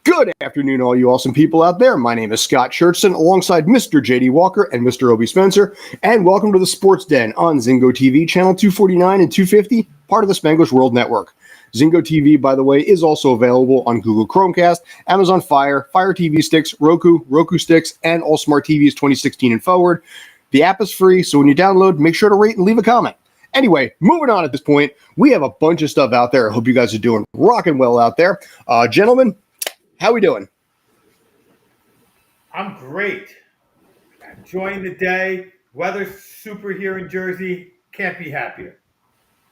Good afternoon, all you awesome people out there. My name is Scott Churchson, alongside Mr. J.D. Walker and Mr. Obi Spencer, and welcome to the Sports Den on Zingo TV, channel 249 and 250, part of the Spanglish World Network. Zingo TV, by the way, is also available on Google Chromecast, Amazon Fire, Fire TV Sticks, Roku Sticks, and all smart TVs 2016 and forward. The app is free, so when you download, make sure to rate and leave a comment. Anyway, moving on at this point, we have a bunch of stuff out there. I hope you guys are doing rocking well out there. Gentlemen, how we doing? I'm great. Enjoying the day. Weather's super here in Jersey. Can't be happier.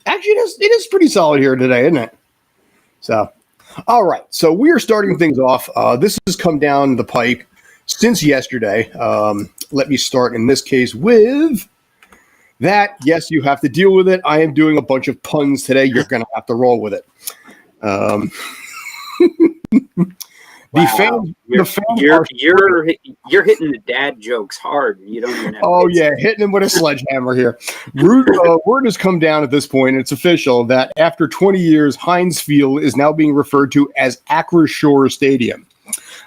Actually, it is pretty solid here today, isn't it? So, all right. So we are starting things off. This has come down the pike since yesterday. Let me start in this case with that. Yes, you have to deal with it. I am doing a bunch of puns today. You're going to have to roll with it. Wow. You're hitting the dad jokes hard. You don't even have hitting him with a sledgehammer here. Word has come down at this point. It's official that after 20 years, Heinz Field is now being referred to as Acrisure Stadium.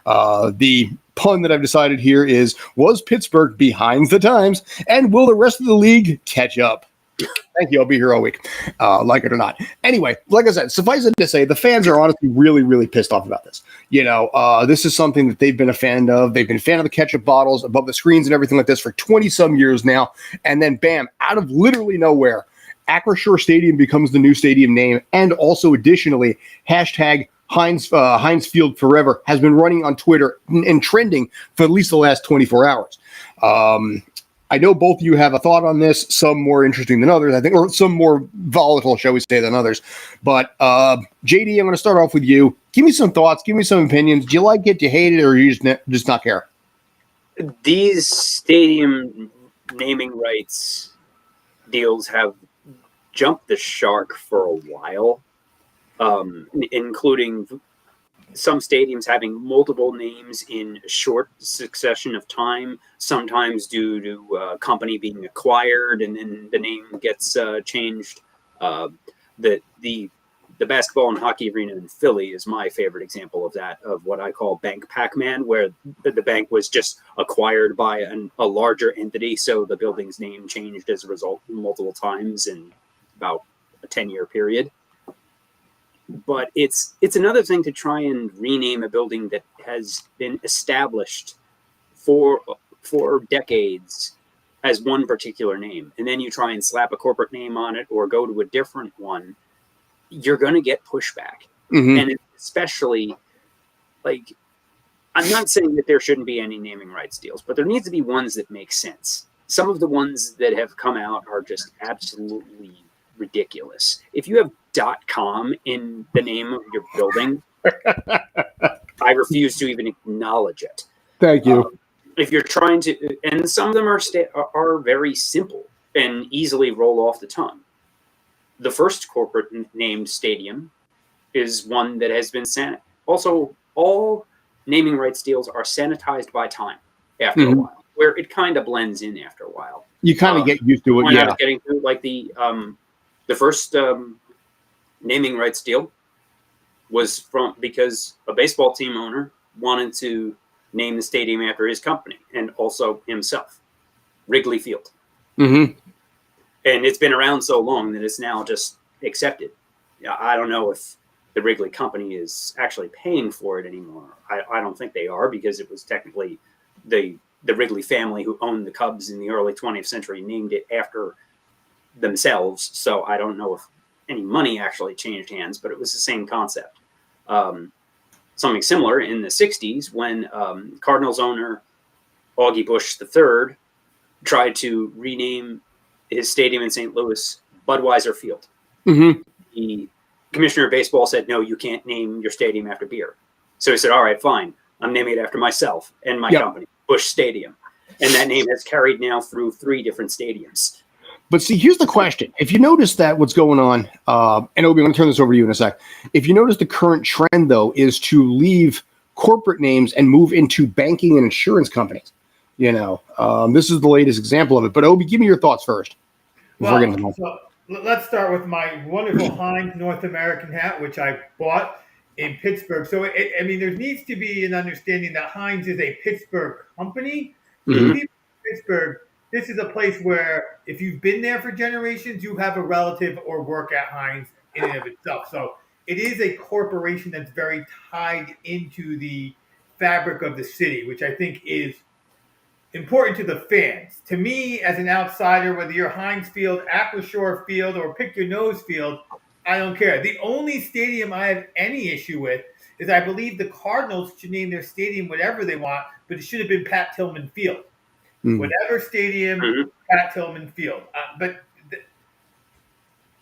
The pun that I've decided here is, was Pittsburgh behind the times, and will the rest of the league catch up? Thank you. I'll be here all week, like it or not. Anyway, like I said, suffice it to say, the fans are honestly really, really pissed off about this. This is something that they've been a fan of. They've been a fan of the ketchup bottles above the screens and everything like this for 20-some years now. And then, bam, out of literally nowhere, Acrisure Stadium becomes the new stadium name. And also, additionally, hashtag Heinz Field Forever has been running on Twitter and trending for at least the last 24 hours. I know both of you have a thought on this, some more interesting than others, I think, or some more volatile, shall we say, than others. But JD, I'm going to start off with you. Give me some thoughts. Give me some opinions. Do you like it? Do you hate it? Or you just not care? These stadium naming rights deals have jumped the shark for a while, including some stadiums having multiple names in short succession of time, sometimes due to a company being acquired and then the name gets changed. The basketball and hockey arena in Philly is my favorite example of that, of what I call Bank Pac-Man, where the bank was just acquired by a larger entity, so the building's name changed as a result multiple times in about a 10-year period. But it's another thing to try and rename a building that has been established for decades as one particular name, and then you try and slap a corporate name on it or go to a different one. You're going to get pushback. Mm-hmm. And especially, like, I'm not saying that there shouldn't be any naming rights deals, but there needs to be ones that make sense. Some of the ones that have come out are just absolutely ridiculous. If you have .com in the name of your building, I refuse to even acknowledge it. Thank you. If you're trying to, and some of them are very simple and easily roll off the tongue. The first corporate named stadium is one that has been also, all naming rights deals are sanitized by time after a while, where it kind of blends in after a while. You kind of get used to it. Yeah. I was getting to, like, the first naming rights deal was because a baseball team owner wanted to name the stadium after his company and also himself, Wrigley Field. Mm-hmm. And it's been around so long that it's now just accepted. I don't know if the Wrigley company is actually paying for it anymore. I don't think they are, because it was technically the Wrigley family who owned the Cubs in the early 20th century named it after themselves. So I don't know if any money actually changed hands, but it was the same concept. Something similar in the 60s when Cardinals owner Augie Busch III tried to rename his stadium in St. Louis Budweiser Field. Mm-hmm. The commissioner of baseball said, no, you can't name your stadium after beer. So he said, all right, fine. I'm naming it after myself and my company, Busch Stadium. And that name has carried now through 3 different stadiums. But see, here's the question. If you notice that what's going on, and Obi, I'm going to turn this over to you in a sec. If you notice the current trend, though, is to leave corporate names and move into banking and insurance companies. This is the latest example of it. But Obi, give me your thoughts first. Let's start with my wonderful Heinz North American hat, which I bought in Pittsburgh. So, I mean, there needs to be an understanding that Heinz is a Pittsburgh company. So Mhm. people in Pittsburgh, this is a place where if you've been there for generations, you have a relative or work at Heinz in and of itself. So it is a corporation that's very tied into the fabric of the city, which I think is important to the fans. To me, as an outsider, whether you're Heinz Field, Acrisure Field, or Pick Your Nose Field, I don't care. The only stadium I have any issue with is I believe the Cardinals should name their stadium whatever they want, but it should have been Pat Tillman Field. Mhm. Whatever stadium, Mhm. Pat Tillman Field.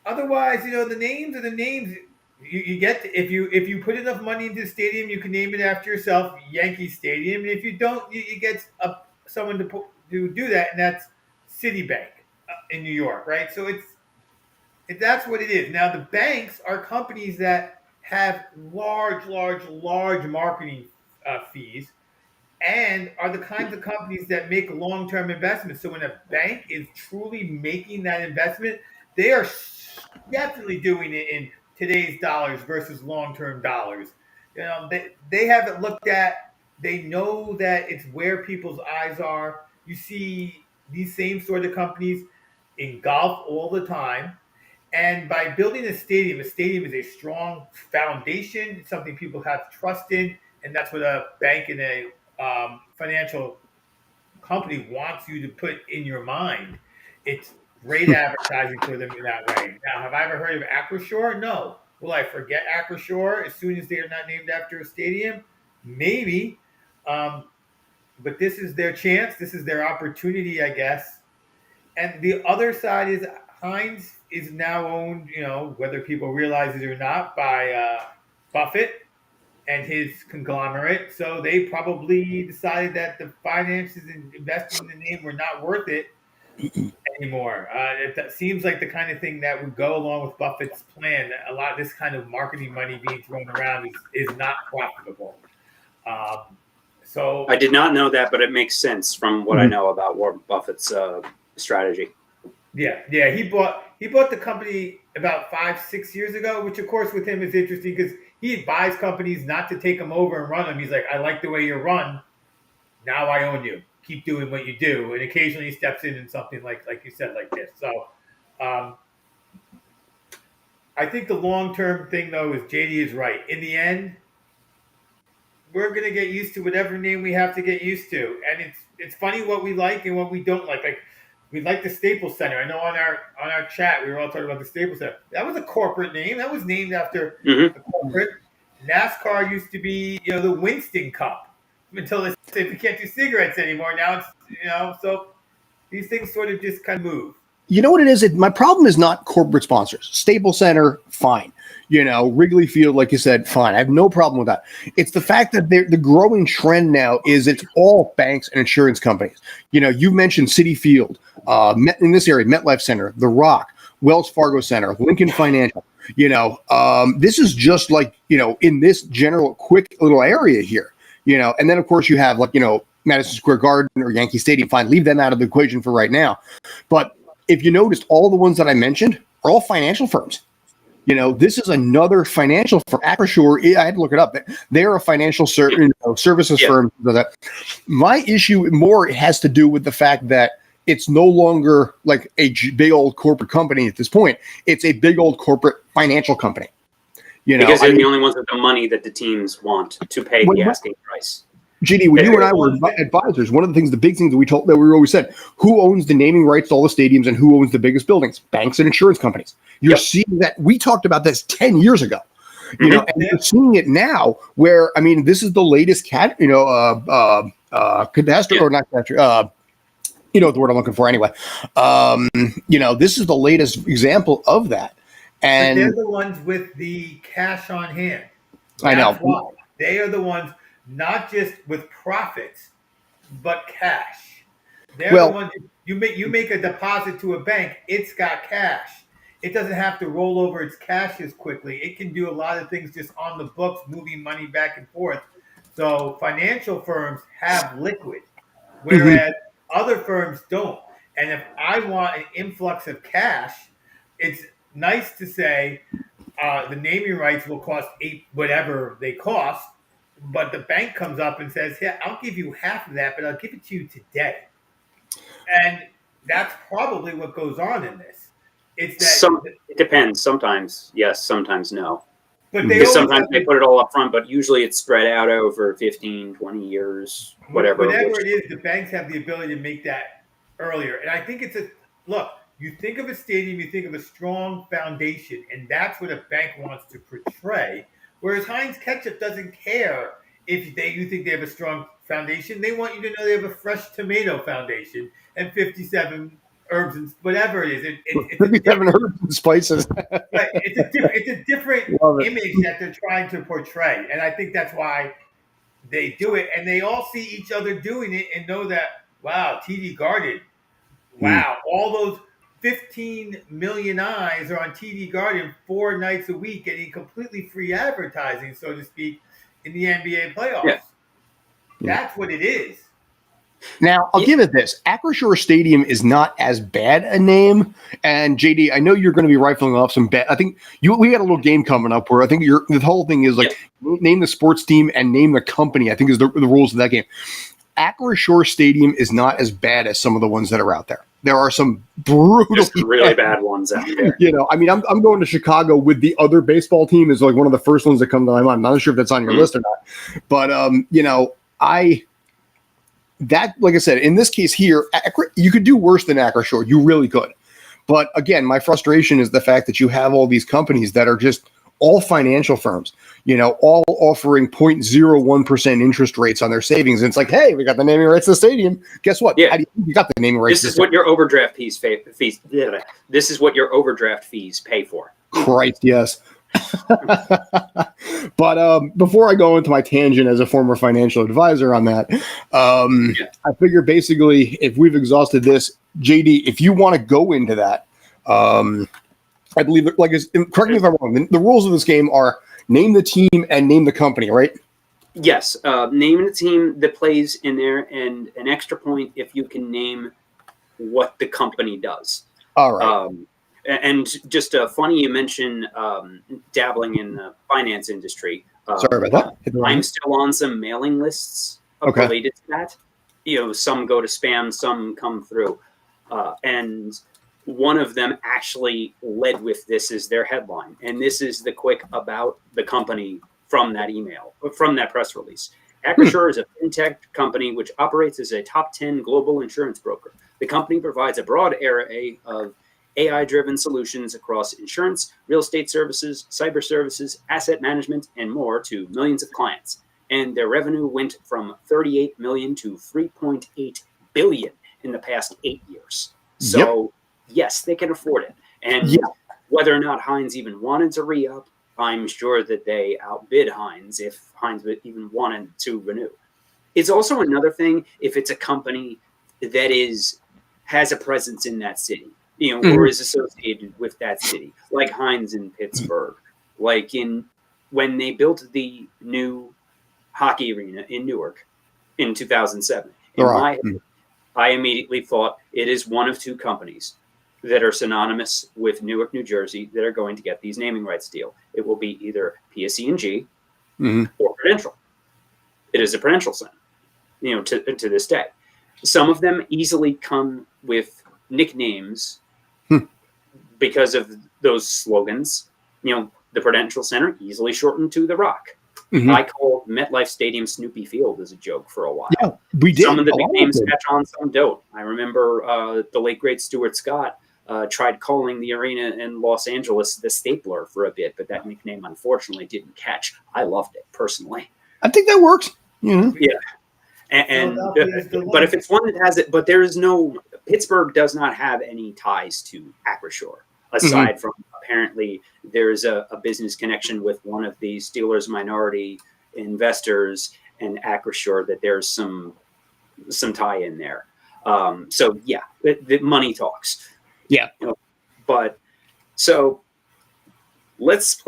Otherwise, the names are the names. You get if you put enough money into the stadium, you can name it after yourself, Yankee Stadium. And if you don't, you get someone to do that, and that's Citibank in New York, right? So that's what it is. Now the banks are companies that have large marketing fees, and are the kinds of companies that make long-term investments. So when a bank is truly making that investment, they are definitely doing it in today's dollars versus long-term dollars. They have it looked at. They know that it's where people's eyes are. You see these same sort of companies in golf all the time. And by building a stadium is a strong foundation, it's something people have trust in, and that's what a bank and a financial company wants you to put in your mind. It's great advertising for them in that way. Now, have I ever heard of Acrisure? No. Will I forget Acrisure as soon as they are not named after a stadium? Maybe. But this is their chance. This is their opportunity, I guess. And the other side is Heinz is now owned, whether people realize it or not, by Buffett and his conglomerate. So they probably decided that the finances and investing in the name were not worth it anymore. It seems like the kind of thing that would go along with Buffett's plan. A lot of this kind of marketing money being thrown around is not profitable. So I did not know that, but it makes sense from what I know about Warren Buffett's strategy. Yeah. He bought the company about 5-6 years ago, which of course with him is interesting because he advised companies not to take him over and run them. He's like, I like the way you run. Now I own you. Keep doing what you do. And occasionally he steps in something like you said, like this. So I think the long-term thing though is JD is right. In the end, we're gonna get used to whatever name we have to get used to. And it's funny what we like and what we don't like. Like we like the Staples Center. I know on our chat we were all talking about the Staples Center. That was a corporate name. That was named after the corporate. NASCAR used to be, the Winston Cup until they said we can't do cigarettes anymore. Now it's so these things sort of just kind of move. You know what it is? My problem is not corporate sponsors. Staples Center, fine. Wrigley Field, like you said, fine. I have no problem with that. It's the fact that the growing trend now is it's all banks and insurance companies. You mentioned Citi Field, in this area, MetLife Center, The Rock, Wells Fargo Center, Lincoln Financial. This is just like, in this general quick little area here, and then of course you have Madison Square Garden or Yankee Stadium. Fine, leave them out of the equation for right now. But if you noticed, all the ones that I mentioned are all financial firms. This is another financial firm. Acrisure, I had to look it up. They're a financial services firm. My issue more has to do with the fact that it's no longer like a big old corporate company at this point. It's a big old corporate financial company. Because they're the only ones with the money that the teams want to pay the asking price. GD, when you and I were advisors, one of the big things that we always said, who owns the naming rights to all the stadiums and who owns the biggest buildings? Banks and insurance companies. You're seeing that. We talked about this 10 years ago, and you're seeing it now where, this is the latest catastrophe, or not catastrophe, the word I'm looking for anyway. This is the latest example of that. And but they're the ones with the cash on hand. I know. Why. They are the ones not just with profits, but cash. They're the ones you make a deposit to a bank, it's got cash. It doesn't have to roll over its cash as quickly. It can do a lot of things just on the books, moving money back and forth. So financial firms have liquid, whereas other firms don't. And if I want an influx of cash, it's nice to say, the naming rights will cost whatever they cost, but the bank comes up and says, "Yeah, I'll give you half of that, but I'll give it to you today." And that's probably what goes on in this. It's that, It depends. Sometimes yes, sometimes no. but they Because always sometimes they put it all up front, but usually it's spread out over 15, 20 years, whatever. whatever it is, the banks have the ability to make that earlier. And I think look, you think of a stadium, you think of a strong foundation, and that's what a bank wants to portray. Whereas Heinz Ketchup doesn't care if you think they have a strong foundation. They want you to know they have a fresh tomato foundation and 57 herbs and whatever it is. It's 57 herbs and spices. right. It's a different image that they're trying to portray. And I think that's why they do it. And they all see each other doing it and know that, wow, TD Garden, wow, all those 15 million eyes are on TD Garden 4 nights a week getting completely free advertising, so to speak, in the NBA playoffs. Yeah. That's what it is. Now, I'll give it this. Acrisure Stadium is not as bad a name. And JD, I know you're going to be rifling off some bet. I think we got a little game coming up where I think the whole thing is like name the sports team and name the company, I think is the rules of that game. Acrisure Stadium is not as bad as some of the ones that are out there. There are some really bad ones out there. You know, I mean, I'm going to Chicago with the other baseball team is like one of the first ones that come to my mind. I'm not sure if that's on your list or not. But, you know, like I said, in this case here, you could do worse than Acrisure. You really could. But again, my frustration is the fact that you have all these companies that are just all financial firms, you know, all offering 0.01% interest rates on their savings. And it's like, hey, we got the naming rights to the stadium. Guess what? Yeah. You got the naming rights. This is what your overdraft fees This is what your overdraft fees pay for. Christ, yes. But before I go into my tangent as a former financial advisor on that, I figure basically if we've exhausted this, JD, if you want to go into that, I believe that, correct me if I'm wrong, the rules of this game are name the team and name the company, right? Yes, name the team that plays in there, and an extra point if you can name what the company does. All right. And just funny you mentioned dabbling in the finance industry. Sorry about that. I'm still on some mailing lists related to that. You know, some go to spam, some come through. And one of them actually led with this as their headline. And this is the quick about the company from that email, from that press release. Acrisure is a fintech company which operates as a top 10 global insurance broker. The company provides a broad array of AI-driven solutions across insurance, real estate services, cyber services, asset management, and more to millions of clients. And their revenue went from 38 million to 3.8 billion in the past 8 years. So, yes, they can afford it. And whether or not Heinz even wanted to re-up, I'm sure that they outbid Heinz if Heinz even wanted to renew. It's also another thing if it's a company that has a presence in that city, you know, or is associated with that city, like Heinz in Pittsburgh, like when they built the new hockey arena in Newark in 2007. I immediately thought it is one of two companies that are synonymous with Newark, New Jersey, that are going to get these naming rights deal. It will be either PSE&G or Prudential. It is a Prudential center, you know, to this day. Some of them easily come with nicknames because of those slogans. You know, the Prudential Center easily shortened to The Rock. I called MetLife Stadium Snoopy Field as a joke for a while. Yeah, we did. Some of the nicknames catch on, some don't. I remember the late great Stuart Scott tried calling the arena in Los Angeles the Stapler for a bit, but that nickname unfortunately didn't catch. I loved it personally. I think that works. Yeah. But if it's one that has it, but there is no, Pittsburgh does not have any ties to Acrisure aside from apparently there's a business connection with one of the Steelers minority investors and Acrisure that there's some tie in there. So yeah, the money talks. Yeah. You know, but so let's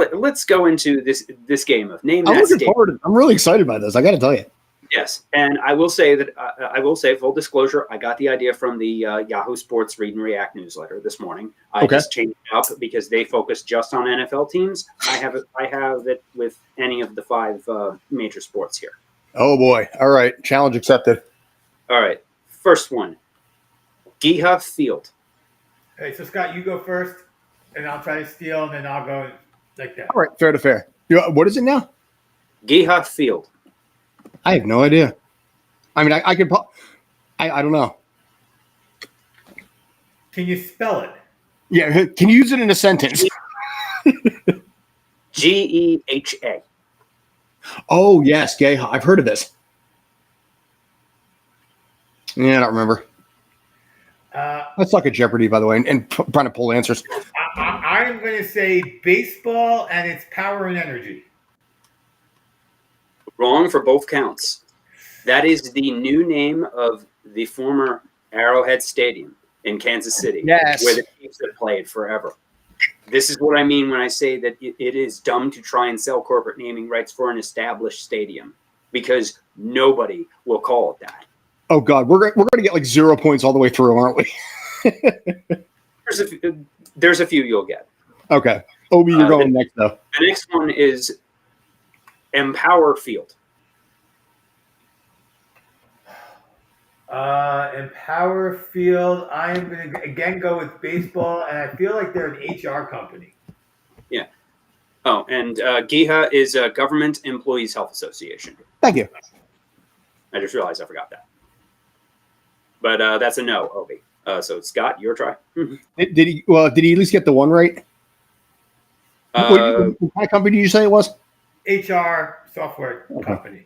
go into this game of name that stadium. I'm really excited by this. I got to tell you. Yes, and I will say that full disclosure, I got the idea from the Yahoo Sports Read and React newsletter this morning. I just changed it up because they focus just on NFL teams. I have it with any of the 5 major sports here. Oh boy! All right, challenge accepted. All right, first one, Geha Field. Okay, so Scott, you go first, and I'll try to steal, and then I'll go like that. All right, fair to fair. What is it now? Geha Field. I have no idea. I mean, I could. I don't know. Can you spell it? Yeah, can you use it in a sentence? Geha. Oh yes, gay. I've heard of this. Yeah, I don't remember. I suck at Jeopardy, by the way, and trying to pull answers. I'm going to say baseball and its power and energy. Wrong for both counts. That is the new name of the former Arrowhead Stadium in Kansas City, where the Chiefs have played forever. This is what I mean when I say that it is dumb to try and sell corporate naming rights for an established stadium, because nobody will call it that. Oh God, we're going to get like 0 points all the way through, aren't we? There's a few you'll get. Okay, Obi, you're going next though. The next one is Empower Field. Empower Field. I am going to again go with baseball, and I feel like they're an HR company. Yeah. Oh, and GEHA is a Government Employees Health Association. Thank you. I just realized I forgot that. But that's a no, Obi. So Scott, your try. Did he at least get the one right? What kind of company did you say it was? HR software company.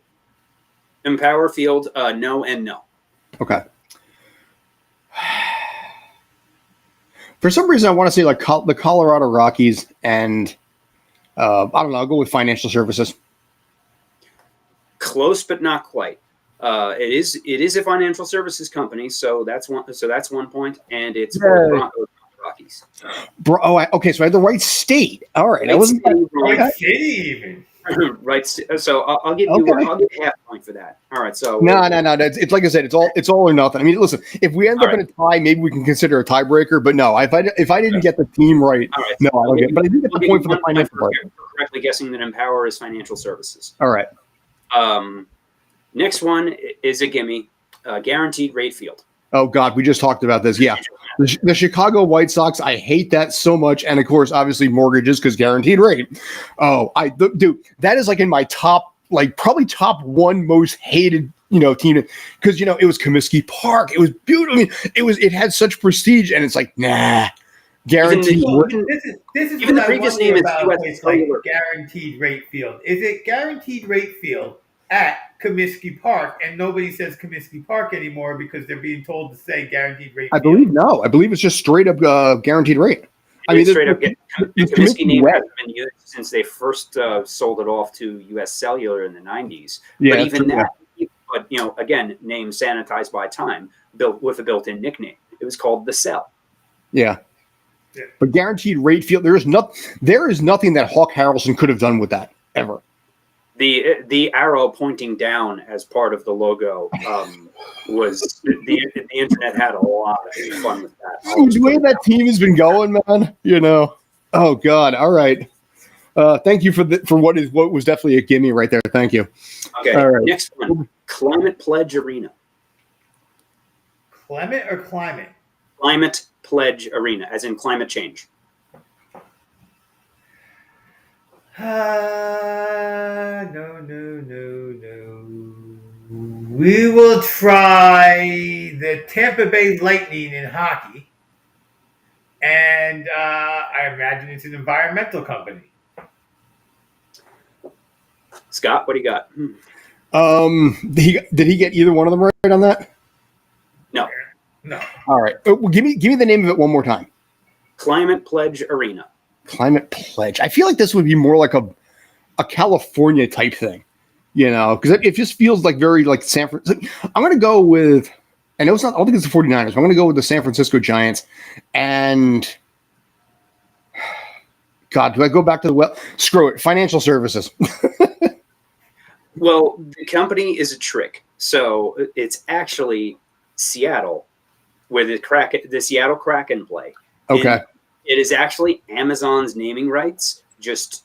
Empower Field, no and no. Okay. For some reason, I want to say like the Colorado Rockies, and I don't know. I'll go with financial services. Close, but not quite. It is a financial services company, so that's one. So that's 1 point, and it's for Broncos Rockies. Okay, so I had the right state. All right, I wasn't right city even. Right, so I'll give you half point for that. All right, so no. It's like I said, it's all or nothing. I mean, listen, if we end up in a tie, maybe we can consider a tiebreaker. But no, if I didn't get the team right, no, I don't get. But I did get the point for the financial part. Correctly guessing that Empower is financial services. All right. Next one is a gimme, Guaranteed Rate Field. Oh God, we just talked about this. Yeah, the Chicago White Sox. I hate that so much, and of course, obviously, mortgages because guaranteed rate. Oh, dude, that is like in my top, like probably top 1 most hated, team, because it was Comiskey Park. It was beautiful. I mean, it had such prestige, and it's like nah, guaranteed. This is even the previous name is Guaranteed Rate Field. Is it Guaranteed Rate Field at Comiskey Park, and nobody says Comiskey Park anymore because they're being told to say Guaranteed Rate? I believe no. I believe it's just straight up guaranteed rate. I mean, straight up. The Comiskey name has been used since they first sold it off to U.S. Cellular in the 90s. Yeah, but even that, but again, name sanitized by time, built with a built-in nickname. It was called the Cell. Yeah. But Guaranteed Rate Field, there is nothing that Hawk Harrelson could have done with that ever. The arrow pointing down as part of the logo was the internet had a lot of fun with that. The way that team has been going, man, Oh God! All right. Thank you for what was definitely a gimme right there. Thank you. Okay. All right. Next one, Climate Pledge Arena. Clement or climate? Climate Pledge Arena, as in climate change. No. We will try the Tampa Bay Lightning in hockey. And I imagine it's an environmental company. Scott, what do you got? Did he get either one of them right on that? No. All right. Well, give me the name of it one more time. Climate Pledge Arena. Climate Pledge. I feel like this would be more like a California type thing, because it just feels like very like San Francisco. I'm going to go with, I don't think it's the 49ers. I'm going to go with the San Francisco Giants. And God, do I go back to screw it, financial services. Well, the company is a trick. So it's actually Seattle, where the Seattle Kraken play. Okay. And it is actually Amazon's naming rights. Just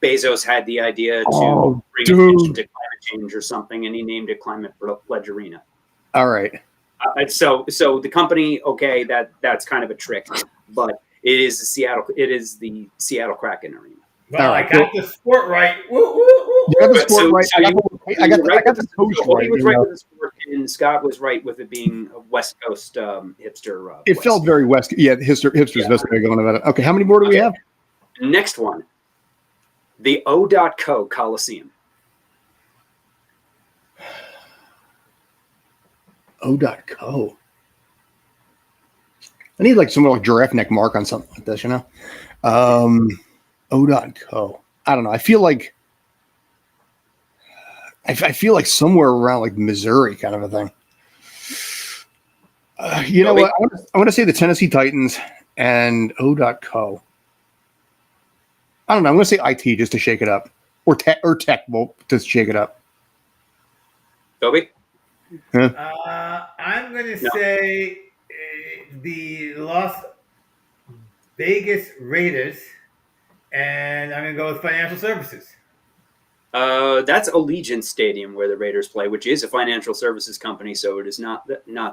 Bezos had the idea to bring attention to climate change or something, and he named it Climate Pledge Arena. All right. So the company, okay, that's kind of a trick, but it is the Seattle Kraken Arena. Well, All right. I got the sport right. Woo, woo, woo, You got the woo. sport right. I got the coach right. He was right with the sport, and Scott was right with it being a West Coast hipster. It felt very West. Yeah, hipster's best way of going about it. Okay, how many more do we have? Next one, the O.co Coliseum. O.co. I need like some like giraffe neck mark on something like this, you know? O.co. I don't know. I feel like somewhere around like Missouri kind of a thing. You know what? I want to say the Tennessee Titans and O.co. I don't know. I'm going to say IT just to shake it up, or tech well, to shake it up. Toby? I'm going to say the Las Vegas Raiders, and I'm going to go with financial services. That's Allegiant Stadium where the Raiders play, which is a financial services company, so it is not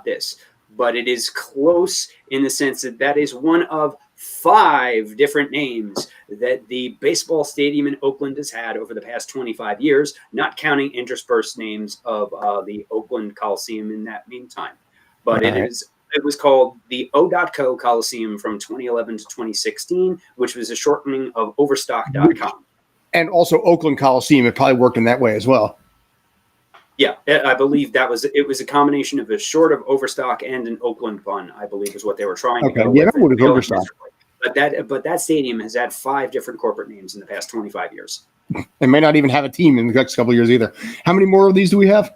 this. But it is close in the sense that is one of 5 different names that the baseball stadium in Oakland has had over the past 25 years, not counting interspersed names of the Oakland Coliseum in that meantime. But it was called the O.co Coliseum from 2011 to 2016, which was a shortening of Overstock.com. And also Oakland Coliseum, it probably worked in that way as well. Yeah, I believe it was a combination of a short of Overstock and an Oakland pun, I believe is what they were trying to go with. That would have Overstock. But that stadium has had 5 different corporate names in the past 25 years. It may not even have a team in the next couple of years either. How many more of these do we have?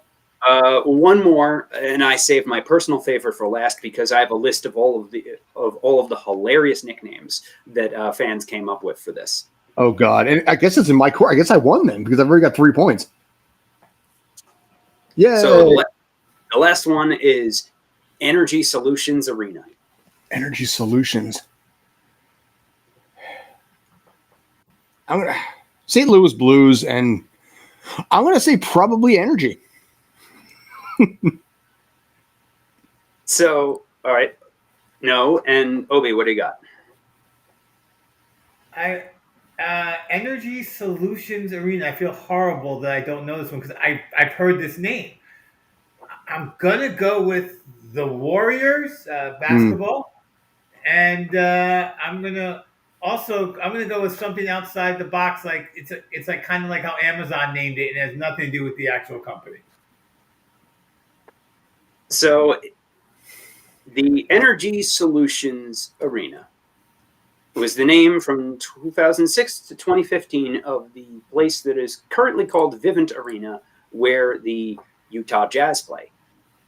One more, and I saved my personal favorite for last because I have a list of all of the hilarious nicknames that fans came up with for this. Oh God! And I guess it's in my court. I guess I won then because I've already got 3 points. Yeah. So the last one is Energy Solutions Arena. Energy Solutions. I'm gonna St. Louis Blues, and I'm gonna say probably Energy. So, all right, no, and Obi, what do you got? Energy Solutions Arena. I feel horrible that I don't know this one because I've heard this name. I'm gonna go with the Warriors basketball, and I'm gonna go with something outside the box. Like it's like kind of like how Amazon named it, and it has nothing to do with the actual company. So, the Energy Solutions Arena was the name from 2006 to 2015 of the place that is currently called Vivint Arena, where the Utah Jazz play.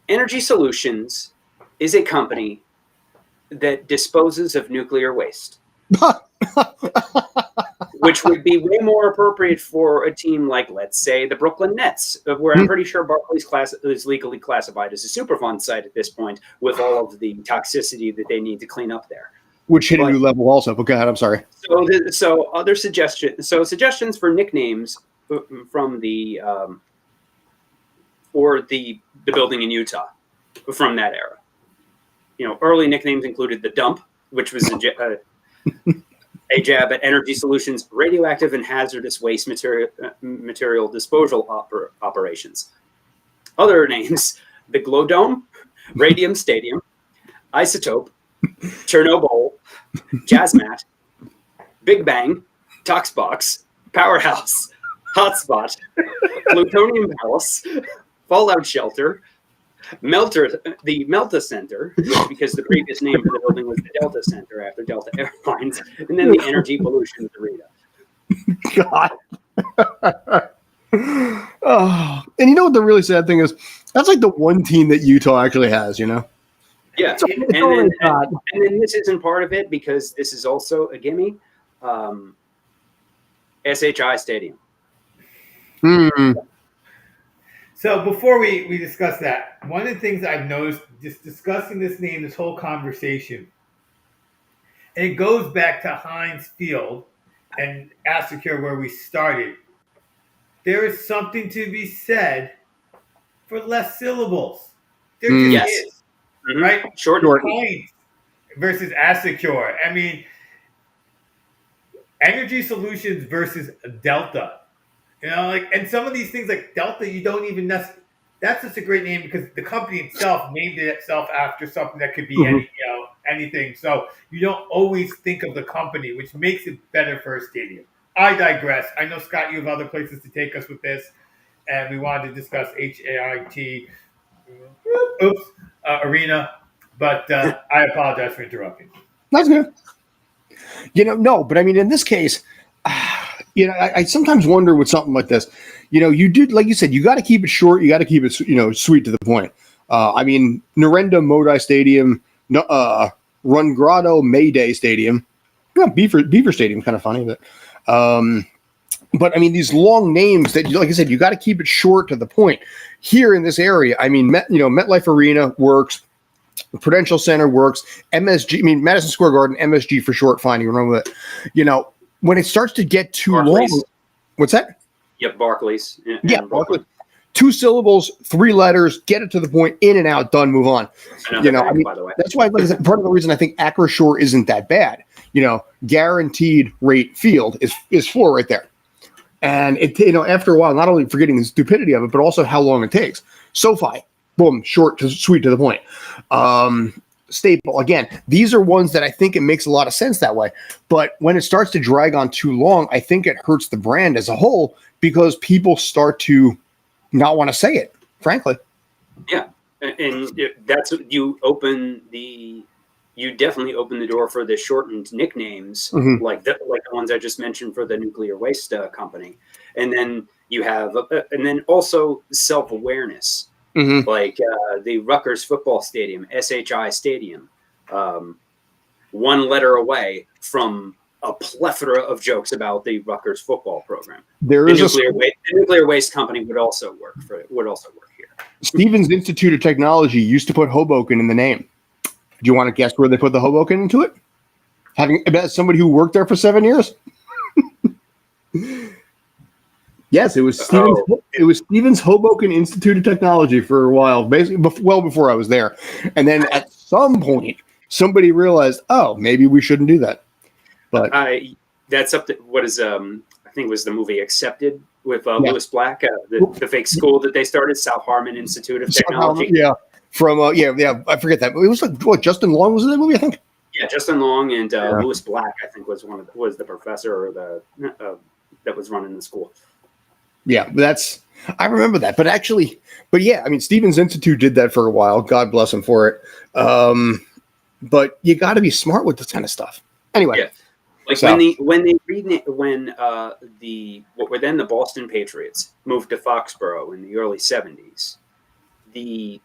Energy Solutions is a company that disposes of nuclear waste, which would be way more appropriate for a team like, let's say, the Brooklyn Nets, where I'm pretty sure Barclays is legally classified as a Superfund site at this point, with all of the toxicity that they need to clean up there. Which hit a new level also. But go ahead, I'm sorry. So other suggestions for nicknames from the or the building in Utah from that era. You know, early nicknames included the Dump, which was a jab at Energy Solutions' radioactive and hazardous waste material disposal operations. Other names: the Glow Dome, Radium Stadium, Isotope, Chernobyl, Jazzmat, Big Bang, Toxbox, Powerhouse, Hotspot, Plutonium Palace, Fallout Shelter, the Melta Center, because the previous name for the building was the Delta Center after Delta Airlines, and then the Energy Pollution Arena. God. Oh, and you know what the really sad thing is? That's like the one team that Utah actually has, you know? Yeah, and then this isn't part of it because this is also a gimme. SHI Stadium. So before we discuss that, one of the things I've noticed just discussing this name, this whole conversation, and it goes back to Heinz Field and Assecure where we started. There is something to be said for less syllables. There just Yes. is, right? Short. Heinz versus Assecure. I mean, Energy Solutions versus Delta. You know, like, and some of these things like Delta, you don't even necessarily. That's just a great name because the company itself named it itself after something that could be anything. So you don't always think of the company, which makes it better for a stadium. I digress. I know, Scott, you have other places to take us with this, and we wanted to discuss HAIT arena, but I apologize for interrupting. That's good. No, but I mean, in this case, I sometimes wonder with something like this. You did, like you said, you got to keep it short. You got to keep it, sweet to the point. I mean, Narendra Modi Stadium, Rungrado Mayday Stadium, Beaver Stadium, kind of funny, but I mean, these long names that, like I said, you got to keep it short to the point. Here in this area, I mean, MetLife Arena works. Prudential Center works. MSG, I mean, Madison Square Garden, MSG for short, fine. You remember that. When it starts to get too Barclays. long. What's that? Yep, Barclays. Yeah, Barclays. 2 syllables, 3 letters, get it to the point, in and out, done, move on. I mean, by the way. That's why, like I said, part of the reason I think Acrisure isn't that bad. Guaranteed rate field is 4 right there. And it, after a while, not only forgetting the stupidity of it, but also how long it takes. SoFi, boom, short to sweet to the point. Staple, again, these are ones that I think it makes a lot of sense that way. But when it starts to drag on too long, I think it hurts the brand as a whole because people start to not want to say it, frankly. Yeah. And that's you definitely open the door for the shortened nicknames, like the ones I just mentioned for the nuclear waste company. And then you have, and then also self-awareness. Like the Rutgers football stadium, SHI Stadium, 1 letter away from a plethora of jokes about the Rutgers football program. The nuclear waste company would also work here. Stevens Institute of Technology used to put Hoboken in the name. Do you want to guess where they put the Hoboken into it? Having about somebody who worked there for 7 years. Yes, it was Stevens. It was Stevens Hoboken Institute of Technology for a while, basically, well before I was there. And then at some point, somebody realized, oh, maybe we shouldn't do that. But that's up to what is I think it was the movie Accepted with Lewis Black, the fake school that they started, South Harmon Institute of Technology. From I forget that. It was like what Justin Long was in that movie, I think. Yeah, Justin Long and Lewis Black, I think, was the professor or that was running the school. Yeah, I remember that. But yeah, I mean, Stevens Institute did that for a while. God bless him for it. But you got to be smart with this kind of stuff. Anyway, yeah. Like when what were then the Boston Patriots moved to Foxborough in the early 70s, the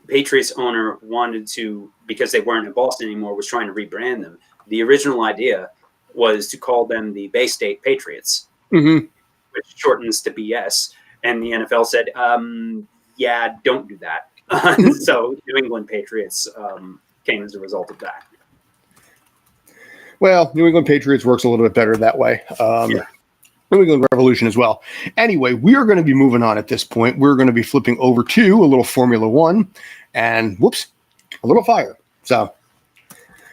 Patriots owner wanted to, because they weren't in Boston anymore, was trying to rebrand them. The original idea was to call them the Bay State Patriots. Which shortens to BS. And the NFL said, yeah, don't do that. So New England Patriots came as a result of that. Well, New England Patriots works a little bit better that way. New England Revolution as well. Anyway, we are going to be moving on at this point. We're going to be flipping over to a little Formula One and a little fire. So,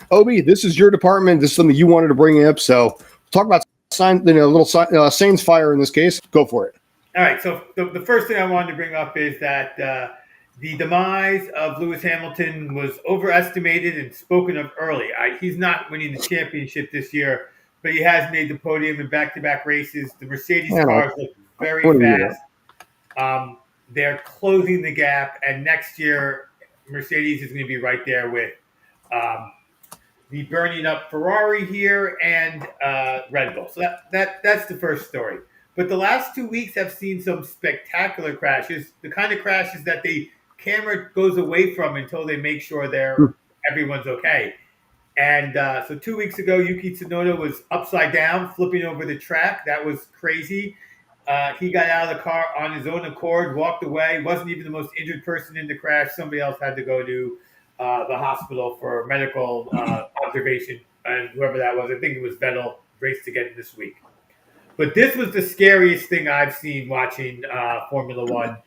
Obi, this is your department. This is something you wanted to bring up. So talk about Sainz fire in this case. Go for it. All right. So the first thing I wanted to bring up is that the demise of Lewis Hamilton was overestimated and spoken of early. He's not winning the championship this year, but he has made the podium in back-to-back races. The Mercedes cars look very fast. They're closing the gap, and next year Mercedes is going to be right there with the burning up Ferrari here and Red Bull. So that's the first story. But the last 2 weeks have seen some spectacular crashes, the kind of crashes that the camera goes away from until they make sure everyone's okay. And so 2 weeks ago, Yuki Tsunoda was upside down, flipping over the track. That was crazy. He got out of the car on his own accord, walked away. Wasn't even the most injured person in the crash. Somebody else had to go to the hospital for medical observation, and whoever that was, I think it was Vettel, raced to get it this week. But this was the scariest thing I've seen watching Formula One.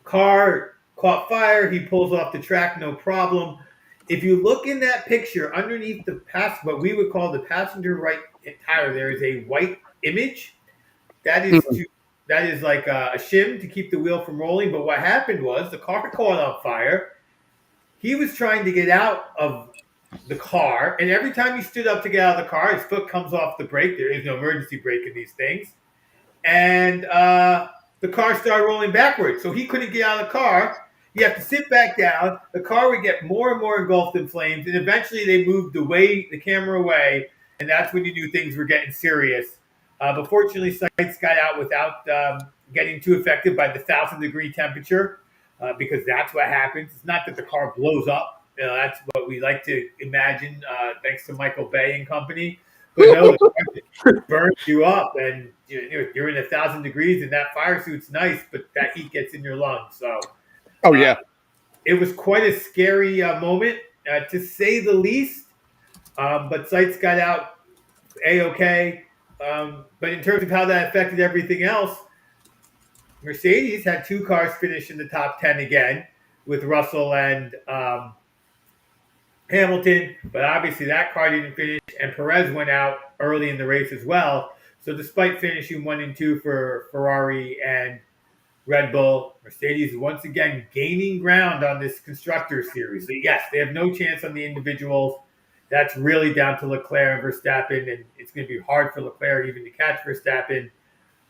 Car caught fire. He pulls off the track, no problem. If you look in that picture, underneath what we would call the passenger right tire, there is a white image. That is like a shim to keep the wheel from rolling. But what happened was the car caught on fire. He was trying to get out of the car, and every time he stood up to get out of the car, his foot comes off the brake. There is no emergency brake in these things. And the car started rolling backwards. So he couldn't get out of the car. You have to sit back down. The car would get more and more engulfed in flames. And eventually they moved the camera away. And that's when you knew things were getting serious. But fortunately, Sites got out without getting too affected by the 1,000-degree temperature, because that's what happens. It's not that the car blows up. That's what we like to imagine, thanks to Michael Bay and company. But no, it burns you up, and you're in 1,000 degrees, and that fire suit's nice, but that heat gets in your lungs. So, it was quite a scary moment, to say the least. But Sites got out A-okay. But in terms of how that affected everything else, Mercedes had 2 cars finish in the top 10 again, with Russell and Hamilton, but obviously that car didn't finish, and Perez went out early in the race as well. So despite finishing 1 and 2 for Ferrari and Red Bull, Mercedes once again gaining ground on this constructor series. So yes, they have no chance on the individuals. That's really down to Leclerc and Verstappen, and it's going to be hard for Leclerc even to catch Verstappen.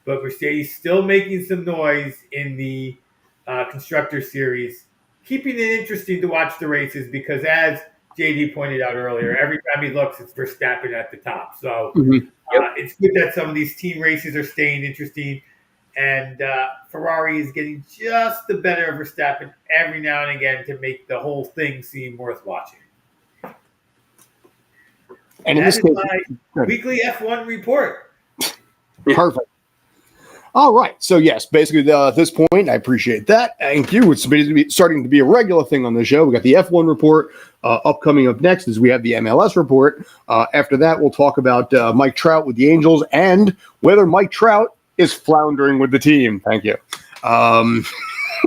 But Mercedes still making some noise in the constructor series, keeping it interesting to watch the races, because as JD pointed out earlier, every time he looks, it's Verstappen at the top. So it's good that some of these team races are staying interesting. And Ferrari is getting just the better of Verstappen every now and again to make the whole thing seem worth watching. And that is my weekly F1 report. Perfect. All right. So, yes, basically at this point, I appreciate that. Thank you. It's starting to be a regular thing on the show. We got the F1 report. Upcoming up next is we have the MLS report. After that, we'll talk about Mike Trout with the Angels and whether Mike Trout is floundering with the team. Thank you.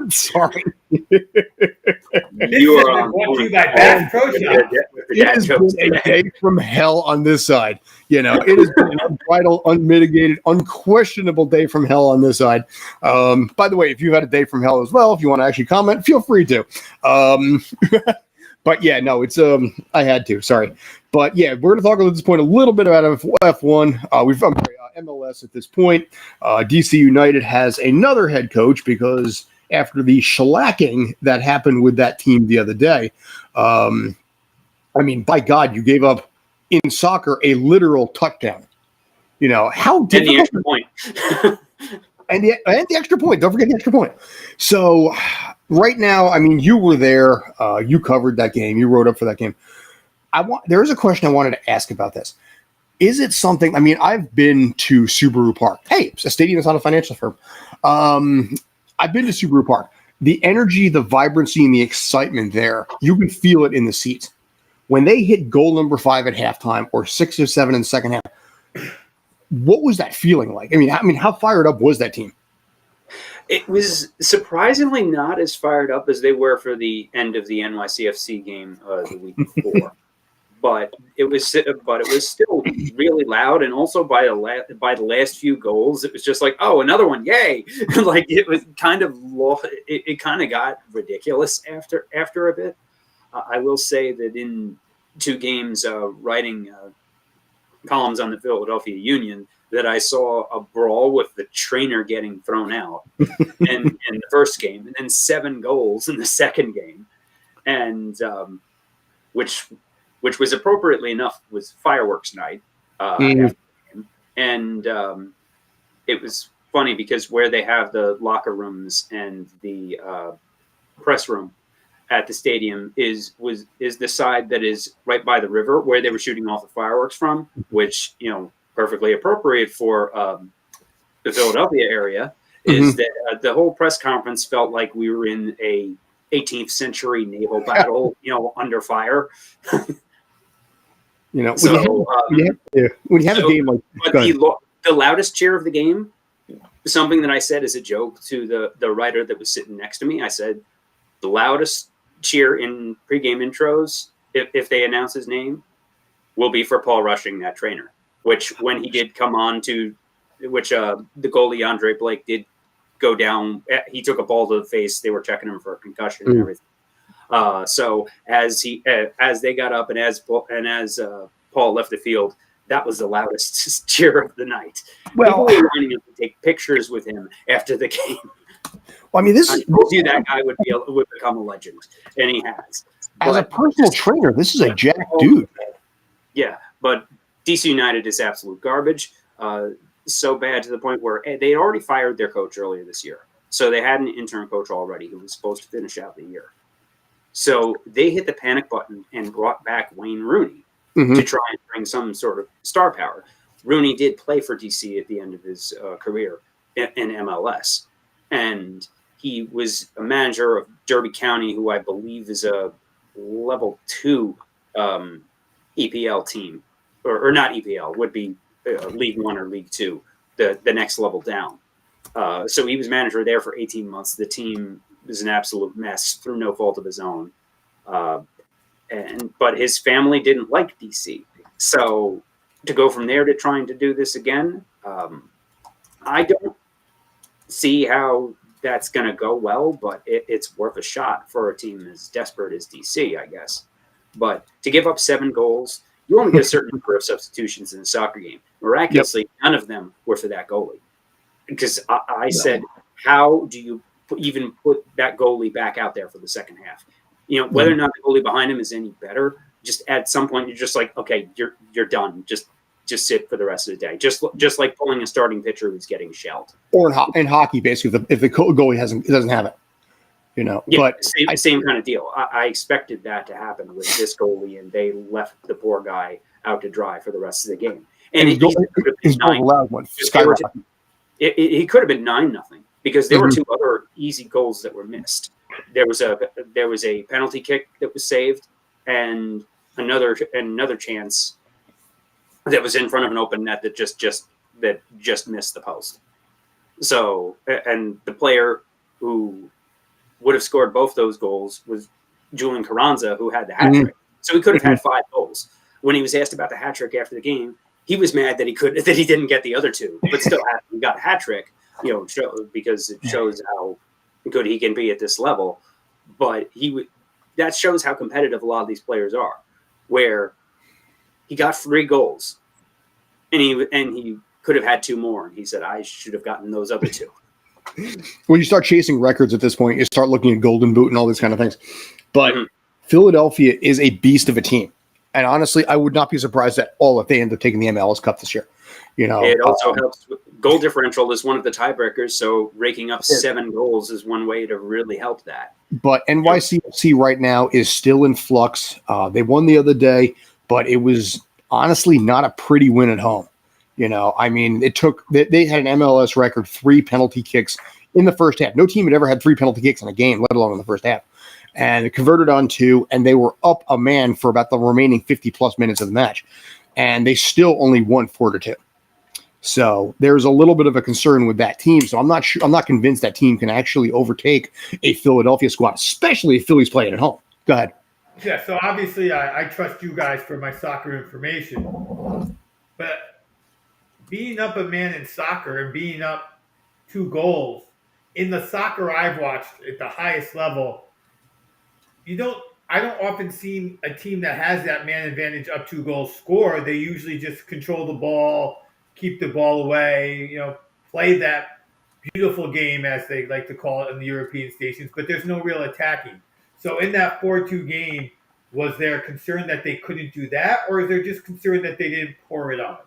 Sorry. You are brought to you by Bass Pro Shop. It has been a day from hell on this side. It has been an unbridled, unmitigated, unquestionable day from hell on this side. By the way, if you've had a day from hell as well, if you want to actually comment, feel free to. But yeah, no, it's I had to. Sorry, but yeah, we're going to talk at this point a little bit about F1. We've MLS at this point. DC United has another head coach because after the shellacking that happened with that team the other day, by God, you gave up in soccer a literal touchdown. How difficult? And the extra point. and the extra point. Don't forget the extra point. So right now, you were there. You covered that game. You wrote up for that game. There is a question I wanted to ask about this. Is it something? I've been to Subaru Park. Hey, it's a stadium. It's not a financial firm. I've been to Subaru Park. The energy, the vibrancy, and the excitement there, you can feel it in the seats. When they hit goal number 5 at halftime or 6 or 7 in the second half, what was that feeling like? How fired up was that team? It was surprisingly not as fired up as they were for the end of the NYCFC game the week before. But it was still really loud, and also by the last few goals, it was just like, oh, another one, yay! Like it was kind of it kind of got ridiculous after a bit. I will say that in 2 games writing columns on the Philadelphia Union, that I saw a brawl with the trainer getting thrown out in the first game, and then 7 goals in the second game, and which was appropriately enough was fireworks night. And it was funny because where they have the locker rooms and the press room at the stadium is the side that is right by the river where they were shooting off the fireworks from, which, perfectly appropriate for the Philadelphia area, is that the whole press conference felt like we were in a 18th century naval battle, under fire. When you have a game like, but the loudest cheer of the game, something that I said as a joke to the writer that was sitting next to me, I said, the loudest cheer in pregame intros, if they announce his name, will be for Paul Rushing, that trainer. Which, when he did come on the goalie Andre Blake did go down. He took a ball to the face. They were checking him for a concussion and everything. So as they got up and as Paul left the field, that was the loudest cheer of the night. Well, people were lining up to take pictures with him after the game. Well, I mean, that guy would become a legend, and he has. As a personal trainer, this is a jack dude. Yeah, but DC United is absolute garbage. So bad to the point where they had already fired their coach earlier this year. So they had an intern coach already who was supposed to finish out the year. So they hit the panic button and brought back Wayne Rooney to try and bring some sort of star power. Rooney did play for DC at the end of his career in MLS. And he was a manager of Derby County, who I believe is a level 2 EPL team. Or not EPL, would be League 1 or League 2, the next level down. So he was manager there for 18 months. The team was an absolute mess through no fault of his own. But his family didn't like DC. So to go from there to trying to do this again, I don't see how that's going to go well, but it's worth a shot for a team as desperate as DC, I guess. But to give up 7 goals, you only get a certain number of substitutions in a soccer game. Miraculously, none of them were for that goalie. Because I said, how do you even put that goalie back out there for the second half? Whether or not the goalie behind him is any better, just at some point you're just like, okay, you're done. Just sit for the rest of the day. Just like pulling a starting pitcher who's getting shelled. Or in hockey, basically, if the goalie doesn't have it. Yeah, but same kind of deal. I expected that to happen with this goalie, and they left the poor guy out to dry for the rest of the game. And he could have been 9-0 because there were 2 other easy goals that were missed. There was a penalty kick that was saved, and another chance that was in front of an open net that just missed the post. So, and the player who would have scored both those goals was Julian Carranza, who had the hat trick. So he could have had 5 goals. When he was asked about the hat trick after the game, he was mad that he didn't get the other 2, but still he got a hat trick. Because it shows how good he can be at this level. But that shows how competitive a lot of these players are. Where he got 3 goals, and he could have had 2 more, and he said, "I should have gotten those other 2." When you start chasing records at this point, you start looking at Golden Boot and all these kind of things. But Philadelphia is a beast of a team. And honestly, I would not be surprised at all if they end up taking the MLS Cup this year. It also helps. Goal differential is one of the tiebreakers, so raking up 7 goals is one way to really help that. But NYCFC right now is still in flux. They won the other day, but it was honestly not a pretty win at home. I mean, they had an MLS record 3 penalty kicks in the first half. No team had ever had 3 penalty kicks in a game, let alone in the first half. And it converted on 2, and they were up a man for about the remaining 50-plus minutes of the match. And they still only won 4-2. So there's a little bit of a concern with that team. So I'm not convinced that team can actually overtake a Philadelphia squad, especially if Philly's playing at home. Go ahead. Yeah, so obviously I trust you guys for my soccer information. But being up a man in soccer and being up 2 goals, in the soccer I've watched at the highest level, I don't often see a team that has that man advantage up 2 goals score. They usually just control the ball, keep the ball away, play that beautiful game, as they like to call it in the European stations, but there's no real attacking. So in that 4-2 game, was there concern that they couldn't do that, or is there just concern that they didn't pour it on?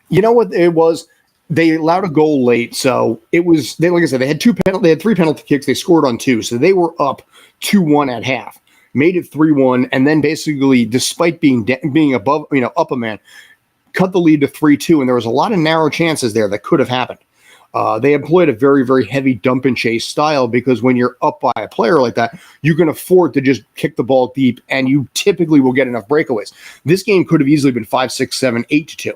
You know what it was? They allowed a goal late, so it was. Like I said, they had 3 penalty kicks. They scored on 2, so they were up 2-1 at half. Made it 3-1, and then basically, despite being above, up a man, cut the lead to 3-2, and there was a lot of narrow chances there that could have happened. They employed a very, very heavy dump and chase style because when you're up by a player like that, you can afford to just kick the ball deep, and you typically will get enough breakaways. This game could have easily been 5, 6, 7, 8-2.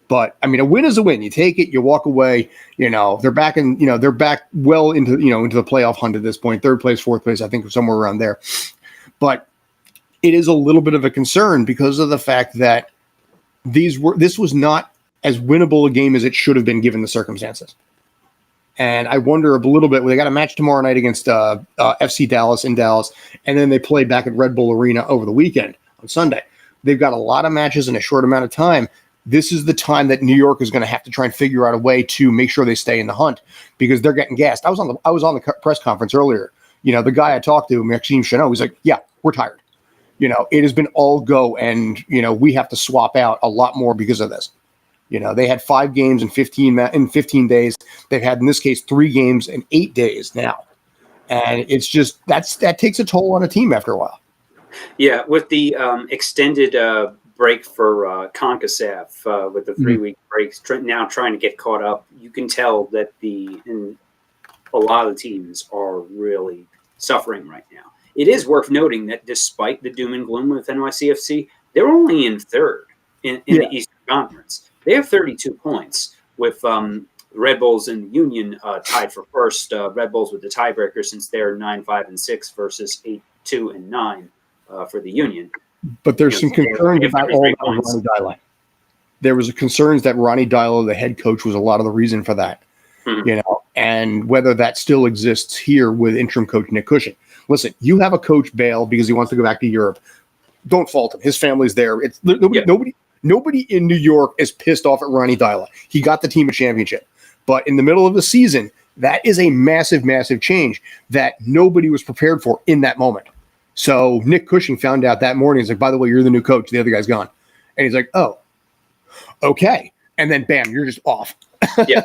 But I mean, a win is a win. You take it, you walk away. They're back they're back well into the playoff hunt at this point. Third place, fourth place, I think somewhere around there. But it is a little bit of a concern because of the fact that this was not as winnable a game as it should have been given the circumstances. And I wonder a little bit. They got a match tomorrow night against FC Dallas in Dallas, and then they play back at Red Bull Arena over the weekend on Sunday. They've got a lot of matches in a short amount of time. This is the time that New York is going to have to try and figure out a way to make sure they stay in the hunt because they're getting gassed. I was on the press conference earlier. The guy I talked to, Maxime Chanot, he's like, "Yeah, we're tired. It has been all go, and we have to swap out a lot more because of this." They had 5 games in 15 days. They've had, in this case, 3 games in 8 days now, and it's just that takes a toll on a team after a while. Yeah, with the extended break for CONCACAF with the 3-week breaks, now trying to get caught up, you can tell that a lot of the teams are really suffering right now. It is worth noting that despite the doom and gloom with NYCFC, they're only in third in the Eastern Conference. They have 32 points with Red Bulls and Union tied for first. Red Bulls with the tiebreaker since they're 9-5-6 versus 8-2-9 for the Union. But there's some concerns about all that Ronnie Dyla. There was concerns that Ronnie Dyla, the head coach, was a lot of the reason for that. And whether that still exists here with interim coach Nick Cushing. Listen, you have a coach bail because he wants to go back to Europe. Don't fault him. His family's there. It's nobody in New York is pissed off at Ronnie Dyla. He got the team a championship. But in the middle of the season, that is a massive, massive change that nobody was prepared for in that moment. So Nick Cushing found out that morning. He's like, "By the way, you're the new coach. The other guy's gone." And he's like, "Oh, okay." And then bam, you're just off. Yeah.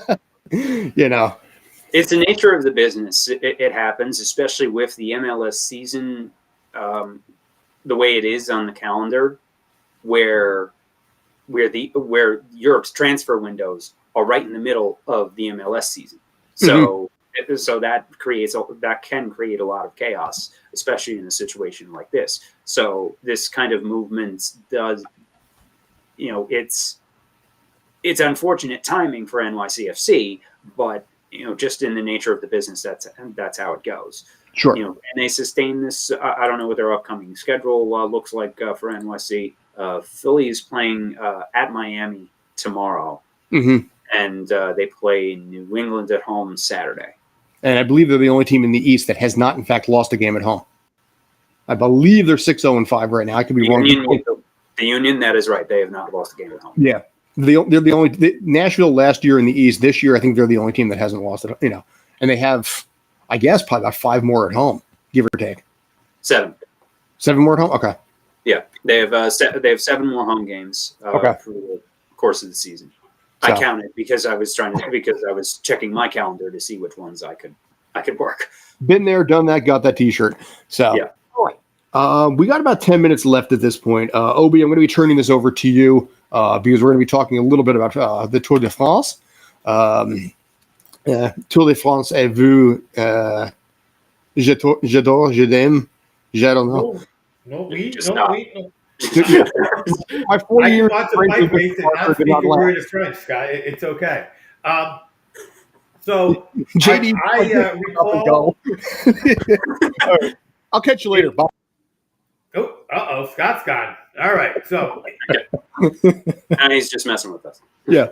It's the nature of the business. It happens, especially with the MLS season, the way it is on the calendar, where Europe's transfer windows are right in the middle of the MLS season. So that can create a lot of chaos, especially in a situation like this. So this kind of movement does, it's unfortunate timing for NYCFC, but just in the nature of the business, that's how it goes. Sure. And they sustain this. I don't know what their upcoming schedule looks like for NYC. Philly is playing at Miami tomorrow, and they play New England at home Saturday. And I believe they're the only team in the East that has not, in fact, lost a game at home. I believe they're 6-0-5 right now. I could be wrong. The Union, that is right. They have not lost a game at home. Yeah. They're the only Nashville last year in the East. This year, I think they're the only team that hasn't lost it. And they have, I guess, probably about 5 more at home, give or take. 7. 7 more at home. Okay. Yeah, they have 7 more home games for the course of the season. So. I counted because I was checking my calendar to see which ones I could work. Been there, done that, got that T-shirt. So yeah. All right. We got about 10 minutes left at this point. Obi, I'm going to be turning this over to you. Because we're going to be talking a little bit about the Tour de France. Tour de France est vu, j'adore, je l'aime, I don't know. No. My 4 years I want the mic race and not speak a word of French, Scott. It's okay. So JD, I recall. All right. I'll catch you later. Bye. Oh, Scott's gone. All right, so and he's just messing with us. Yeah.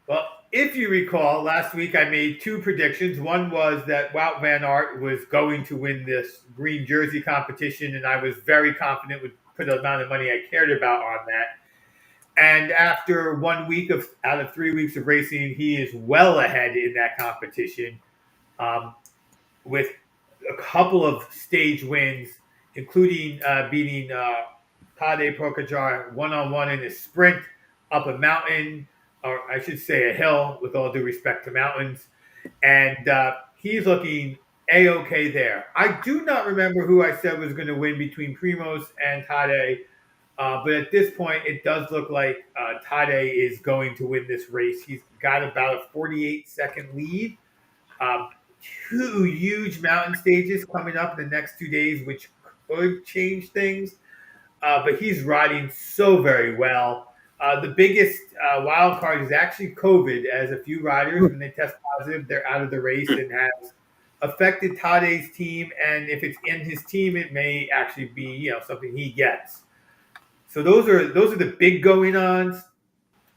Well, if you recall, last week I made 2 predictions. One was that Wout van Aert was going to win this green jersey competition, and I was very confident would put the amount of money I cared about on that. And after 1 week out of 3 weeks of racing, he is well ahead in that competition, with a couple of stage wins, including beating Tadej Pogacar one-on-one in a sprint up a mountain, or I should say a hill, with all due respect to mountains. And he's looking A-okay there. I do not remember who I said was going to win between Primoz and Tadej. But at this point, it does look like Tade is going to win this race. He's got about a 48-second lead. Um, two huge mountain stages coming up in the next 2 days, which could change things. But he's riding so very well. The biggest wild card is actually COVID, as a few riders, when they test positive, they're out of the race and has affected Tade's team. And if it's in his team, it may actually be something he gets. So those are the big going-ons.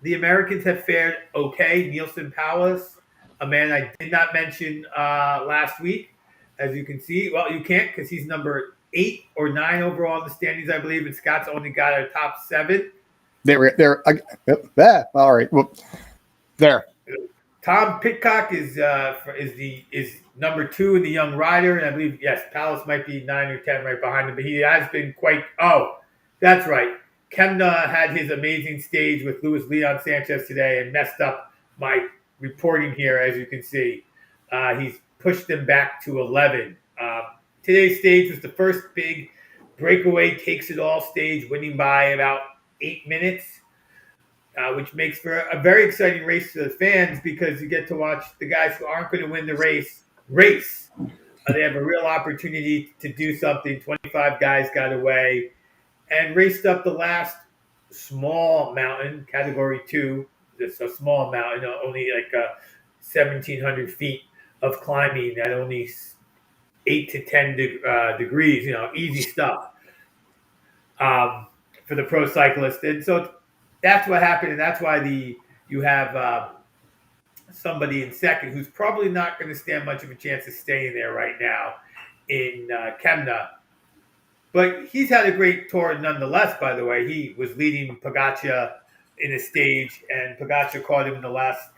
The Americans have fared okay. Nielsen Powers, a man I did not mention last week, as you can see. Well, you can't because he's number 8 or 9 overall in the standings, I believe, and Scott's only got a top 7. All right. Well, there. Tom Pitcock is number 2 in the young rider, and I believe Palace might be 9 or 10 right behind him, but he has been quite. Oh, that's right. Kemna had his amazing stage with Luis Leon Sanchez today and messed up my reporting here, as you can see. He's pushed them back to 11. Today's stage was the first big breakaway takes it all stage, winning by about 8 minutes, which makes for a very exciting race to the fans because you get to watch the guys who aren't going to win the race. They have a real opportunity to do something. 25 guys got away and raced up the last small mountain, category 2. It's a small mountain, only like 1,700 feet of climbing at only 8 to 10 degrees, easy stuff for the pro cyclist. And so that's what happened, and that's why you have somebody in second who's probably not going to stand much of a chance of staying there right now in Kemna. But he's had a great tour nonetheless, by the way. He was leading Pogacar in a stage, and Pogacar caught him in the last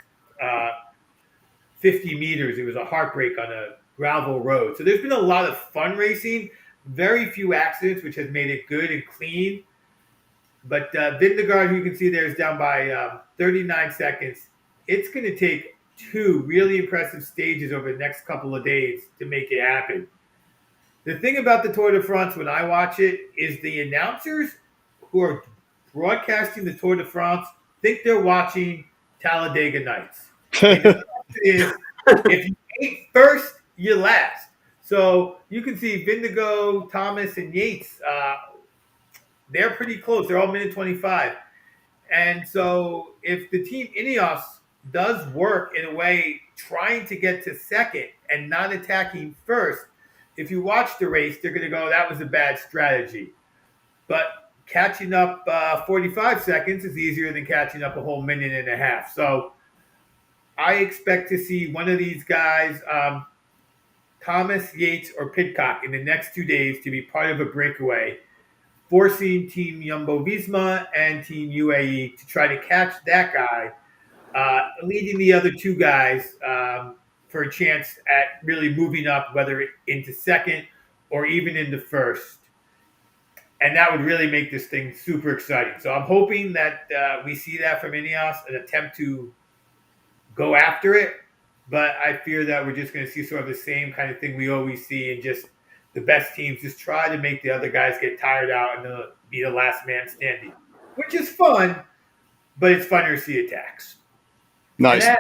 50 meters. It was a heartbreak on a gravel road. So there's been a lot of fun racing, very few accidents, which has made it good and clean. But Vingegaard, who you can see there, is down by 39 seconds. It's going to take 2 really impressive stages over the next couple of days to make it happen. The thing about the Tour de France when I watch it is the announcers who are broadcasting the Tour de France think they're watching Talladega Nights. Is if you ain't first, you're last. So you can see Vingegaard, Thomas, and Yates. They're pretty close. They're all minute 25. And so if the team Ineos does work in a way trying to get to second and not attacking first, if you watch the race, they're going to go, that was a bad strategy. But catching up 45 seconds is easier than catching up a whole minute and a half. So I expect to see one of these guys, Thomas, Yates, or Pidcock, in the next 2 days to be part of a breakaway, forcing Team Jumbo-Visma and Team UAE to try to catch that guy, leading the other 2 guys for a chance at really moving up, whether into second or even into first. And that would really make this thing super exciting. So I'm hoping that we see that from Ineos, an attempt to go after it. But I fear that we're just going to see sort of the same kind of thing we always see, and just the best teams just try to make the other guys get tired out and be the last man standing, which is fun, but it's funner to see attacks. Nice. And that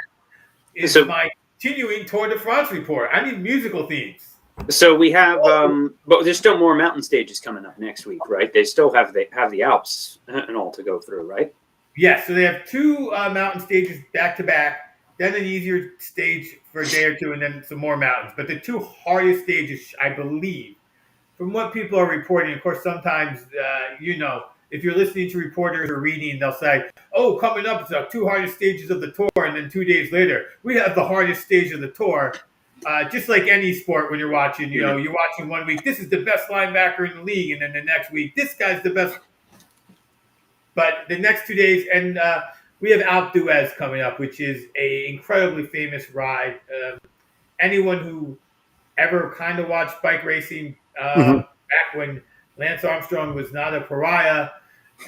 is my continuing Tour de France report. I need musical themes. So we have, but there's still more mountain stages coming up next week, right? They still have the Alps and all to go through, right? Yes, so they have 2 mountain stages back to back, then an easier stage for a day or 2, and then some more mountains. But the 2 hardest stages, I believe, from what people are reporting, of course, sometimes, if you're listening to reporters or reading, they'll say, oh, coming up, it's the 2 hardest stages of the Tour, and then 2 days later, we have the hardest stage of the Tour. Just like any sport, when you're watching, you're watching 1 week, this is the best linebacker in the league, and then the next week, this guy's the best. But the next 2 days, and we have Alpe d'Huez coming up, which is a incredibly famous ride. Anyone who ever kind of watched bike racing back when Lance Armstrong was not a pariah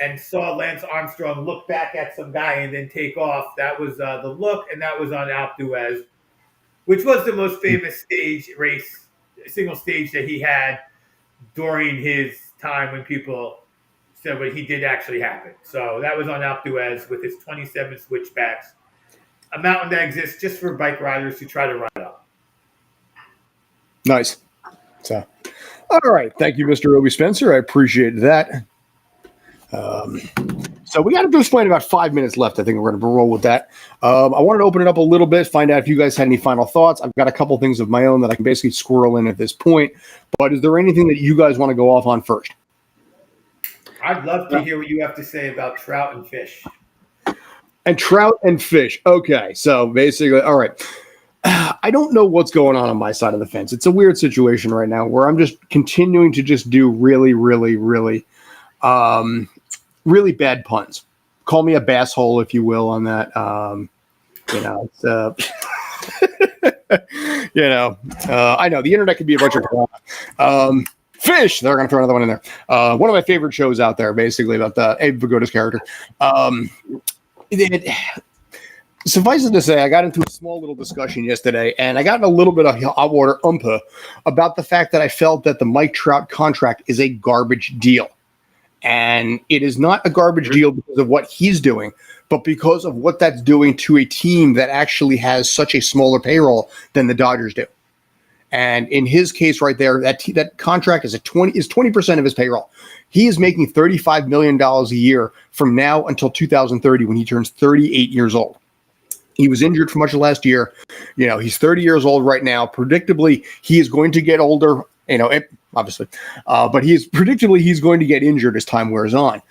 and saw Lance Armstrong look back at some guy and then take off, that was the look, and that was on Alpe d'Huez, which was the most famous single stage that he had during his time when people So, but he did actually happen. So that was on Alpe with his 27 switchbacks, a mountain that exists just for bike riders who try to ride up. Nice. So, all right. Thank you, Mr. Obi Spencer. I appreciate that. So we got to just find about 5 minutes left. I think we're going to roll with that. I wanted to open it up a little bit, find out if you guys had any final thoughts. I've got a couple things of my own that I can basically squirrel in at this point. But is there anything that you guys want to go off on first? I'd love to hear what you have to say about trout and fish. And trout and fish. Okay. So basically, all right. I don't know what's going on my side of the fence. It's a weird situation right now where I'm just continuing to just do really, really, really really bad puns. Call me a bass hole, if you will, on that. It's, I know the internet can be a bunch of fish. They're going to throw another one in there. One of my favorite shows out there, basically, about Abe Vigoda's character. Suffice it to say, I got into a small little discussion yesterday, and I got in a little bit of hot water about the fact that I felt that the Mike Trout contract is a garbage deal. And it is not a garbage deal because of what he's doing, but because of what that's doing to a team that actually has such a smaller payroll than the Dodgers do. And in his case right there, that contract is 20% of his payroll. He is making $35 million a year from now until 2030 when he turns 38 years old. He was injured for much of last year. He's 30 years old right now. Predictably, he is going to get older. Obviously, but he's going to get injured as time wears on.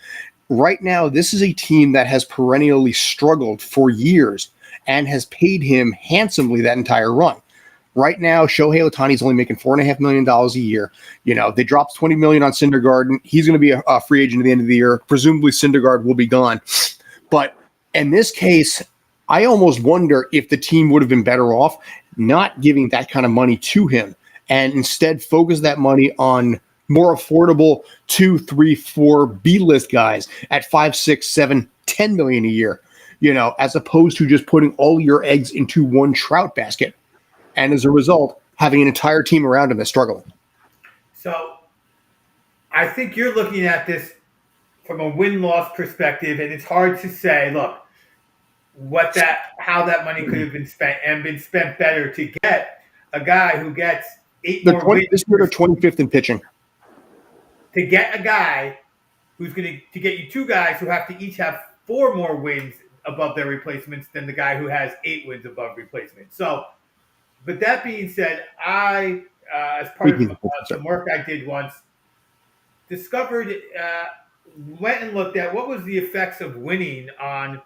Right now, this is a team that has perennially struggled for years and has paid him handsomely that entire run. Right now, Shohei Ohtani is only making $4.5 million a year. They dropped $20 million on Syndergaard. He's going to be a free agent at the end of the year. Presumably, Syndergaard will be gone. But in this case, I almost wonder if the team would have been better off not giving that kind of money to him, and instead focus that money on more affordable 2, 3, 4 B-list guys at 5, 6, 7, 10 million a year, as opposed to just putting all your eggs into one Trout basket. And as a result, having an entire team around him that's struggling. So I think you're looking at this from a win-loss perspective, and it's hard to say, look, how that money could have been spent better to get a guy who gets 8 more wins. This year, they're 25th in pitching. To get a guy who's going to get you 2 guys who have to each have 4 more wins above their replacements than the guy who has 8 wins above replacements. So, but that being said, I, as part of some work I did once, went and looked at what was the effects of winning on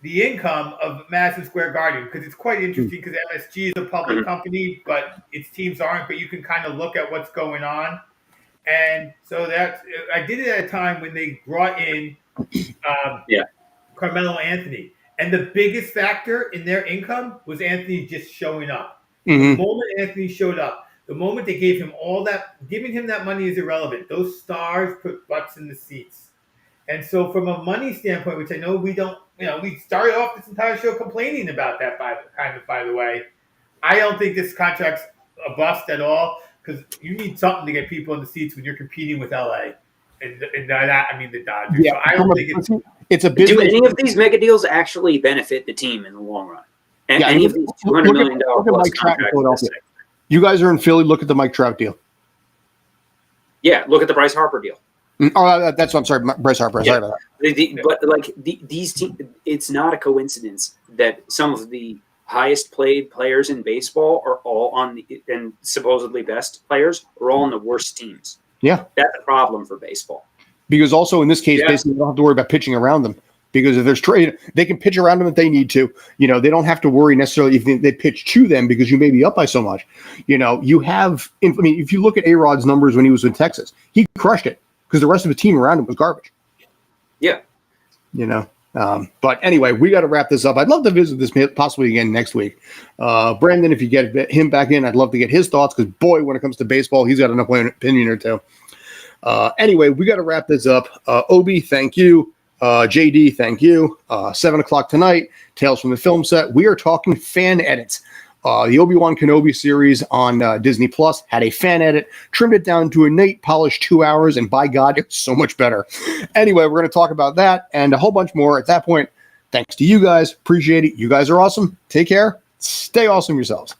the income of Madison Square Garden, because it's quite interesting because MSG is a public company, but its teams aren't, but you can kind of look at what's going on. And so I did it at a time when they brought in Carmelo Anthony. And the biggest factor in their income was Anthony just showing up. The moment Anthony showed up, the moment they gave him all that, giving him that money is irrelevant. Those stars put butts in the seats. And so from a money standpoint, which I know we don't, we started off this entire show complaining about that, by the way. I don't think this contract's a bust at all, because you need something to get people in the seats when you're competing with LA. And that, I mean, the Dodgers. Yeah, so I don't think it's a business. Do any of these mega deals actually benefit the team in the long run? And any of these $200 million plus contracts? You guys are in Philly. Look at the Mike Trout deal. Yeah, look at the Bryce Harper deal. Oh, that's what I'm sorry, Bryce Harper. Sorry about that. These teams, it's not a coincidence that some of the highest paid players in baseball are all and supposedly best players are all on the worst teams. Yeah, that's a problem for baseball. Because also in this case, basically, they don't have to worry about pitching around them. Because if there's trade, they can pitch around them if they need to. They don't have to worry necessarily if they pitch to them because you may be up by so much. You have. If you look at A-Rod's numbers when he was in Texas, he crushed it because the rest of the team around him was garbage. Yeah. But anyway, we got to wrap this up. I'd love to visit this possibly again next week. Brandon, if you get him back in, I'd love to get his thoughts because, boy, when it comes to baseball, he's got an opinion or two. Anyway, we got to wrap this up. Obi, thank you. JD, thank you. 7 o'clock tonight, Tales from the Film Set. We are talking fan edits The Obi-Wan Kenobi series on Disney Plus had a fan edit, trimmed it down to a neat, polished 2 hours, and by God, it's so much better. Anyway, we're going to talk about that and a whole bunch more at that point. Thanks to you guys. Appreciate it. You guys are awesome. Take care. Stay awesome yourselves.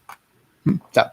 Ciao.